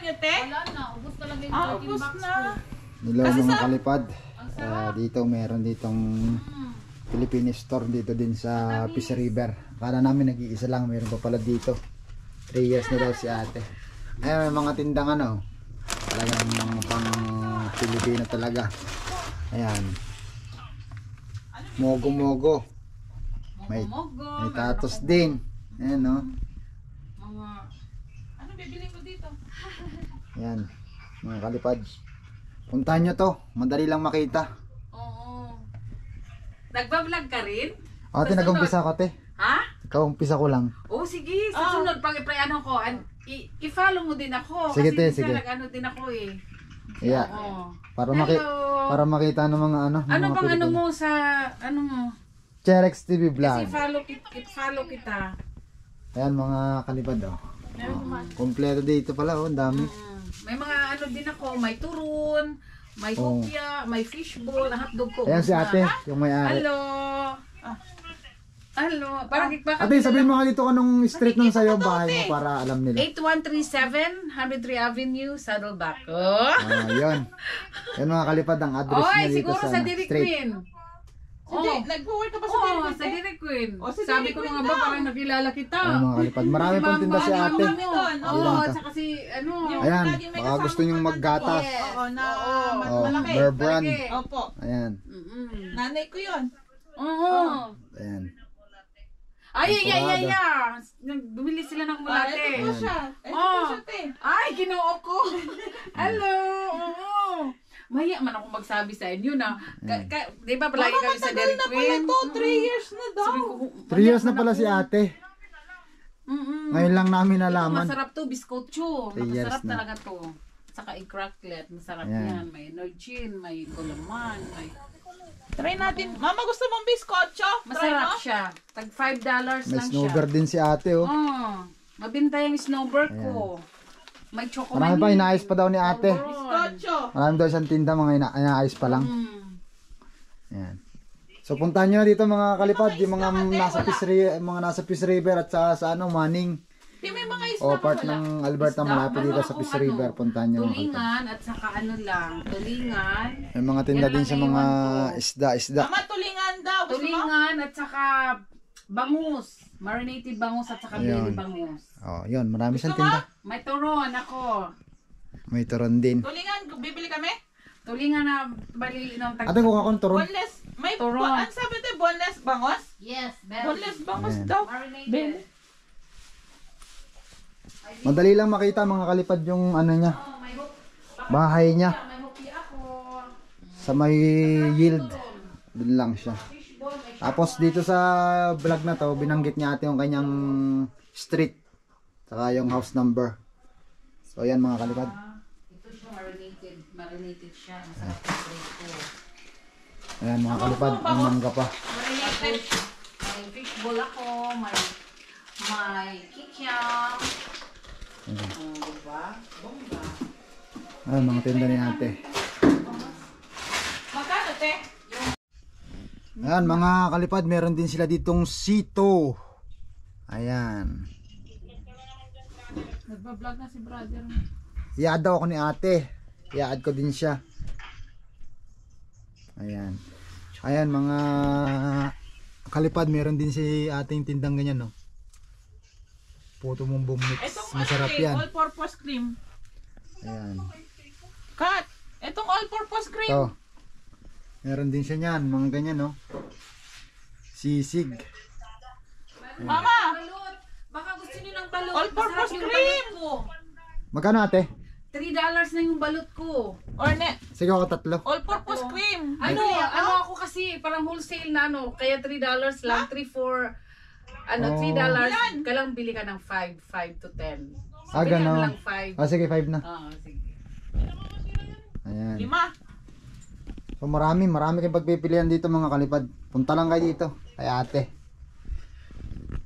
nyo, te? Wala na, ubos na lang yung Ubos na. Nilaw mga kalipad. Dito meron ditong Philippine store dito din sa Peace River. Akala namin nag-iisa lang, meron pa pala dito. 3 years na daw si ate. Ayun, may mga tindang ano. Talagang mga pang Pilipino talaga. Ayan. Mogo-mogo. May tatos din. Ayan, no? Ano bibili ko dito? Ayan, mga kalipad. Puntahan nyo to. Madali lang makita. Oo. Nagbablog ka rin? Ate, nag-umpisa ko, te. Ha? Ikaw, umpisa ko lang. Oh, sige. Sa sunod, pag-ano ko, i-follow mo din ako. Sige, te, kasi sige. nag-ano din ako eh. Yeah. Oo. Para makita ng mga ano. Ano mga bang ano Pilipino. mo sa, ano mo? Cherex TV Kasi Vlog. follow kita. Ayan, mga kalipad, oh. Kompleto dito pala, oh. Ang dami. May mga ano din ako, may turun, may hopya, may fishball, hotdog ko. Ayan si ate, yung may-ari. Hello. Hello. Parang Ate, sabihin mo nga dito anong street nung sa'yo, bahay mo para alam nila. 8137 103 Avenue, Saddleback. Oh. Yun. Yan mga kalipad, ang address Oy, niya dito siguro sa Dairy street. Queen. Nag-work ka pa sa Dairy Queen? Sa Dairy Queen. Sa Sabi Dairy ko Queen nga ba, daw. parang nakilala kita. Ayan mga kalipad, marami pang tinda si ate. Oo, at saka si, ano. Ayan, baka gusto nyong maggatas. Oo, na malaki. Bear brand. Opo. Ayan. Nanay ko yun. Oo. Ayan. Ay. Bumili sila ng mulate. Ito po siya. Ito po siya, te. Ay, ginoo ko. Hello. Oo. Maya man ako magsabi sa inyo na. Di ba palagi kami sa Dairy Queen? Ito, 3 years na daw. 3 years na pala si ate. Ngayon lang namin nalaman. Masarap to, biskotso. 3 years Masarap na. talaga to. Saka i-cracklet. Masarap Ayan. yan. May nurchin, may gulaman, may... Try natin. Mama, gusto mong biskotso? Masarap siya. Tag $5 lang May siya. snowbird din si ate, oh. Mabinta yung snowbird ko. May chocolate. Marami pa, inaayos pa daw ni ate. Biskotso. Marami daw siyang tinda, mga inaayos pa lang. Ayan. So puntahan nyo na dito mga kalipad, yung mga nasa Peace River at sa ano, Manning. Di may mga isda O pa part wala. ng Alberta, malapit dito sa Peace River. Puntahan nyo mga kalipad. Tulingan at saka ano lang. Tulingan. May mga tinda din sa mga isda. Mama, tulingan daw. Gusto mo? Tulingan at saka bangus. Marinated bangus at saka Ayun. belly bangus. Oh, yun, marami siyang tinda. May turon ako. May turon din. Tulingan, bibili kami? Tulingan na bali ng Ate, kung akong turon. Boneless. May Turon. Ano sabi ito? Boneless bangos? Yes, Boneless bangos Ayan. daw. marinated. Bili. Madali lang makita mga kalipad yung ano niya, May hook. bahay niya. May hooky ako. Sa may yield. Doon lang siya. Tapos dito sa vlog na to, binanggit niya ate yung kanyang street. Saka yung house number. So ayan mga kalipad. Ito siya marinated. Marinated siya. Masarap yung bread ko. Ayan mga kalipad, ang mangga pa. Marinated. May fishball ako. May kikiam. Diba? Bongga. Ayan mga tinda ni ate. Magkano, te? Ayan mga kalipad, meron din sila ditong sito. Ayan. Nagbablog na si brother. I-add daw ako ni ate. I-add ko din siya. Ayan. Ayan mga kalipad, meron din si ating tindang ganyan, no. Puto mong bumix. Masarap yan. All-purpose cream. Ayan. Kat, itong all-purpose cream. Ito. Meron din siya niyan, mga ganyan, no. Sisig. Mama, Balut. Baka gusto niyo ng balut. all-purpose Masarap yung cream. balut ko. Magkano ate? $3 na yung balut ko. Or ne, Sige ako tatlo. all-purpose cream. Ano ako kasi parang wholesale na ano, kaya $3 lang, 3 for ano, $3. Kailang bili ka ng 5 to 10. Ah, Bili ka gano'n. lang 5. Ah, sige, 5 na. Oo, sige. Ayan. 5. So marami kayong pagpipilian dito mga kalipad. Punta lang kayo dito kay ate.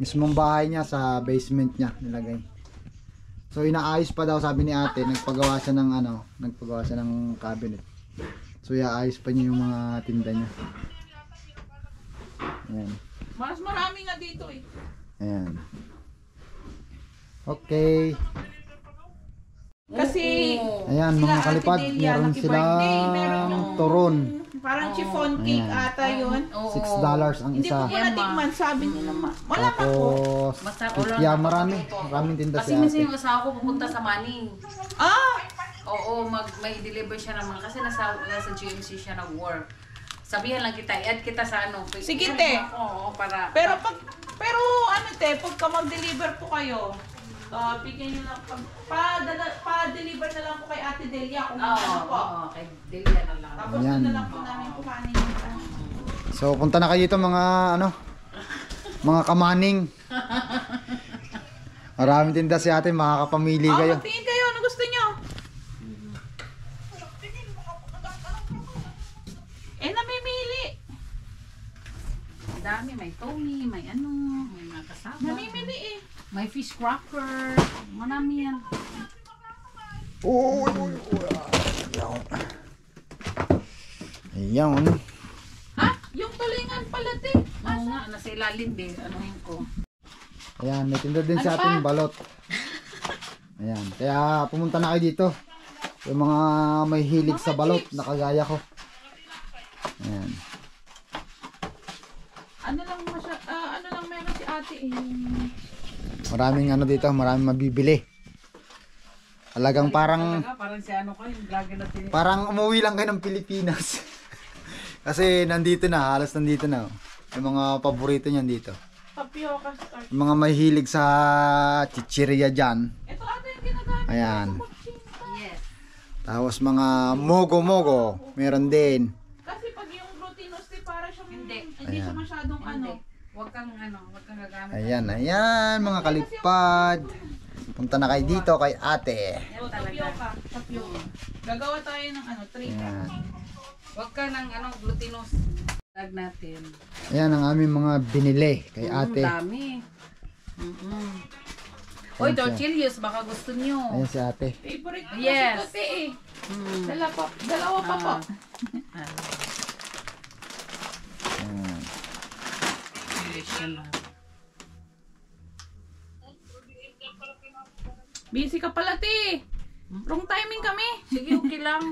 Mismong bahay niya sa basement niya nilagay. So inaayos pa daw sabi ni ate, nagpagawa siya ng cabinet. So iaayos pa niya yung mga tinda niya. Ayan. Mas marami nga dito eh. Ayan. Okay. Kasi Ayan, Sila mga Ate kalipad, Delia, meron lucky birthday. Meron silang yung turon. parang chiffon cake Ayan. ata yun. Oo. $6 ang Hindi ko isa. po natikman, sabi nila ma. Wala pa po. Tapos, Basta ulan kaya na maraming tinda Kasi si minsan ate. yung asawa ko pupunta sa Manning. Ah! Oo, may deliver siya naman. Kasi nasa GMC siya nag-work. Sabihan lang kita, i-add kita sa ano. Sige, te. Oo, para... Pero ano te, pagka mag-deliver po kayo, bigyan nyo lang, pa-deliver na lang po kay Ate Delia kung ano po. Oo, kay Delia na lang. Tapos Ayan. doon na lang po namin kukanin yung ano. So, punta na kayo dito mga mga kamaning. Maraming tinda si ate, makakapamili kayo. Magtingin kayo, ano gusto nyo? Namimili. Ang dami, may Tommy, may ano, may mga kasama. Namimili May fish cracker. Marami yan. Uy. Ayan. Ha? Yung tulingan pala te. Oo nga, nasa ilalim din. Ano yun ko? Ayan, may tinda din sa ating balot. Ayan, kaya pumunta na kayo dito. Yung mga may hilig sa balot, nakagaya ko. Ayan. Ano lang meron si ate Maraming ano dito, maraming mabibili. Talagang parang Parang si ano ko, yung vlogger na tinitira. parang umuwi lang kayo ng Pilipinas. Kasi nandito na, halos nandito na. Yung mga paborito niyan dito. Tapioca star. Yung mga may hilig sa chichirya dyan. Ito ate yung ginagamit. Ayan. Yes. Tapos mga mogo-mogo, meron din. Kasi pag yung glutinous te para siyang Hindi. siya masyadong ano. Hindi. Huwag kang gagamit. Ayan, mga kalipad. Punta na kayo dito kay ate. Tapioca. Gagawa tayo ng 3 Ayan. Huwag ka ng glutinous. Tag natin. Ayan ang aming mga binili kay ate. Dami. Oy, tortillas, baka gusto nyo. Ayan si ate. Favorite ko Yes. si Tote eh. Dalawa pa po. Ayan. Busy ka pala te. Wrong timing kami. Sige, okay lang.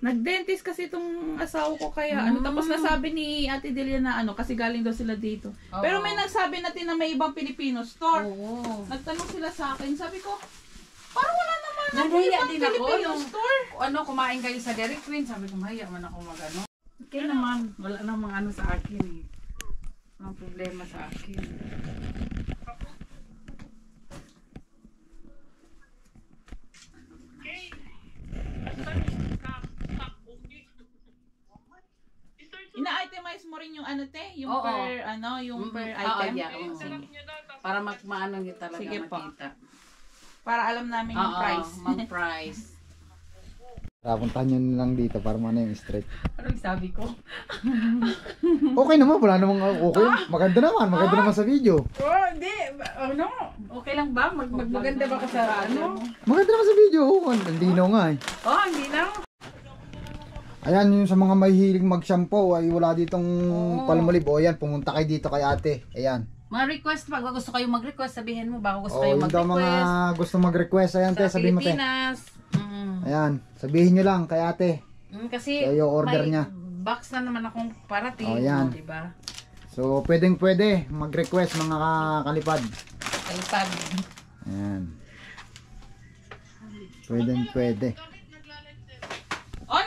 Nag-dentist kasi itong asawa ko kaya tapos nasabi ni Ate Delia na kasi galing daw sila dito. Oo. Pero may nagsabi natin na may ibang Filipino store. Oo. Nagtanong sila sa akin. Sabi ko, parang wala naman ako Nahiya ibang din ako Filipino yung store. kumain kayo sa Dairy Queen. Sabi ko, mahiya man ako magano. Okay naman. Wala namang ano sa akin eh. Walang problema sa akin. Ina-itemize mo rin yung yung Oo. per Oo, item. yeah, oo. Para maano nyo talaga Sige po. makita. Para alam namin yung price. Mag-price. Puntahan nyo na lang dito para ano yung straight. Anong sabi ko? Okay naman, wala namang okay. Maganda naman sa video. Oh, hindi. Ano? Okay lang ba? Maganda ba ka sa ano? Maganda naman sa video. Ang linaw nga eh. Oh, hindi lang. Ayan, yung sa mga may hilig mag-shampoo ay wala ditong Palmolive. O yan, pumunta kayo dito kay ate. Ayan. Mga request, pag gusto kayo mag-request, sabihin mo baka gusto O, kayo yung daw mga mag-request. gusto mag-request. Ayan, te, Sa sabihin mo te. Pilipinas. Ayan, sabihin nyo lang kay ate. Kasi So, yung order may niya. box na naman akong parating. Oh, yan. Diba? So, pwede mag-request mga kalipad. Kalipad. Ayan. Pwede.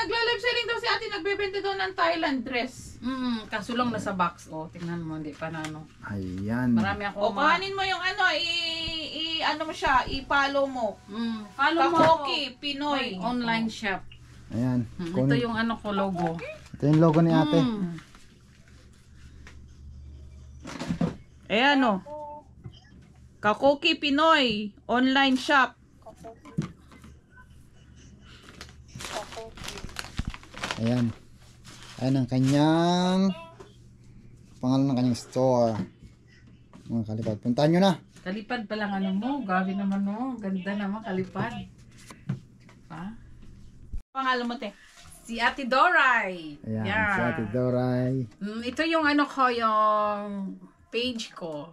Nagla-live selling daw si ate. Nagbebenta daw ng Thailand dress. Kaso lang nasa box. Tingnan mo, hindi pa na ano. Ayan. Marami ako. Kuhanin mo yung mo siya, i-follow mo. Follow mo ako. Kakoki, Pinoy. Online shop. Ayan. Ito yung ko logo. Ito yung logo ni ate. Ayan Kakoki Pinoy online shop. Ayan. Ayan ang kanyang pangalan ng kanyang store. Mga kalipad. Puntahan nyo na. Kalipad pa lang mo. Gabi naman Ganda naman kalipad. Pa? Pangalan mo te? Si Ate Doray. Ayan. Yeah. Si ate Doray. Ito yung ko, yung page ko.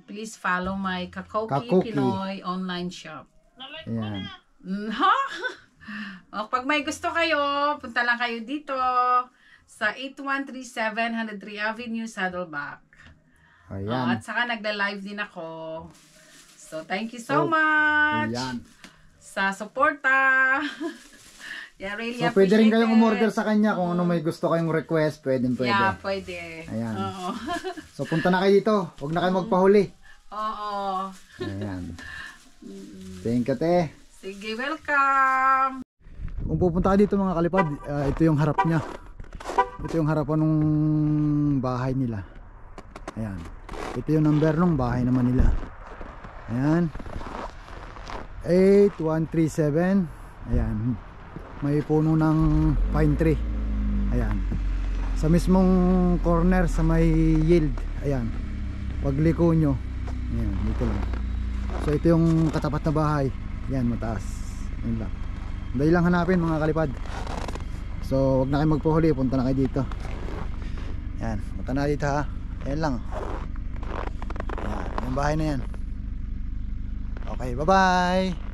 Please follow my Kakoki Kakoki. Pinoy online shop. Ayan. Ha? O, pag may gusto kayo, punta lang kayo dito sa 8137 103 Avenue, Saddleback. O, Ayan. at saka nagla-live din ako. So, thank you so much Ayan. sa suporta. Yeah, really So, pwede rin appreciate kayong it. umorder sa kanya kung ano may gusto kayong request, pwede. Yeah, pwede. Ayan. Oo. So, punta na kayo dito. Huwag na kayo magpahuli. Oo. Ayan. Thank you, te. Sige, welcome. Kung pupunta ka dito mga kalipad, ito yung harap niya. Ito yung harapan ng bahay nila. Ayan. Ito yung number ng bahay naman nila. Ayan. 8137. Ayan. May puno ng pine tree. Ayan. Sa mismong corner sa may yield. Ayan. Pagliko nyo. Ayan. Dito lang. So ito yung katapat na bahay. Ayan, mataas. Ayan lang. Dahil lang hanapin mga kalipad. So wag na kayo magpahuli. Punta na kayo dito. Ayan. Punta na dito ha. Ayan lang. Ayan. Yung bahay na yan. Okay, bye bye.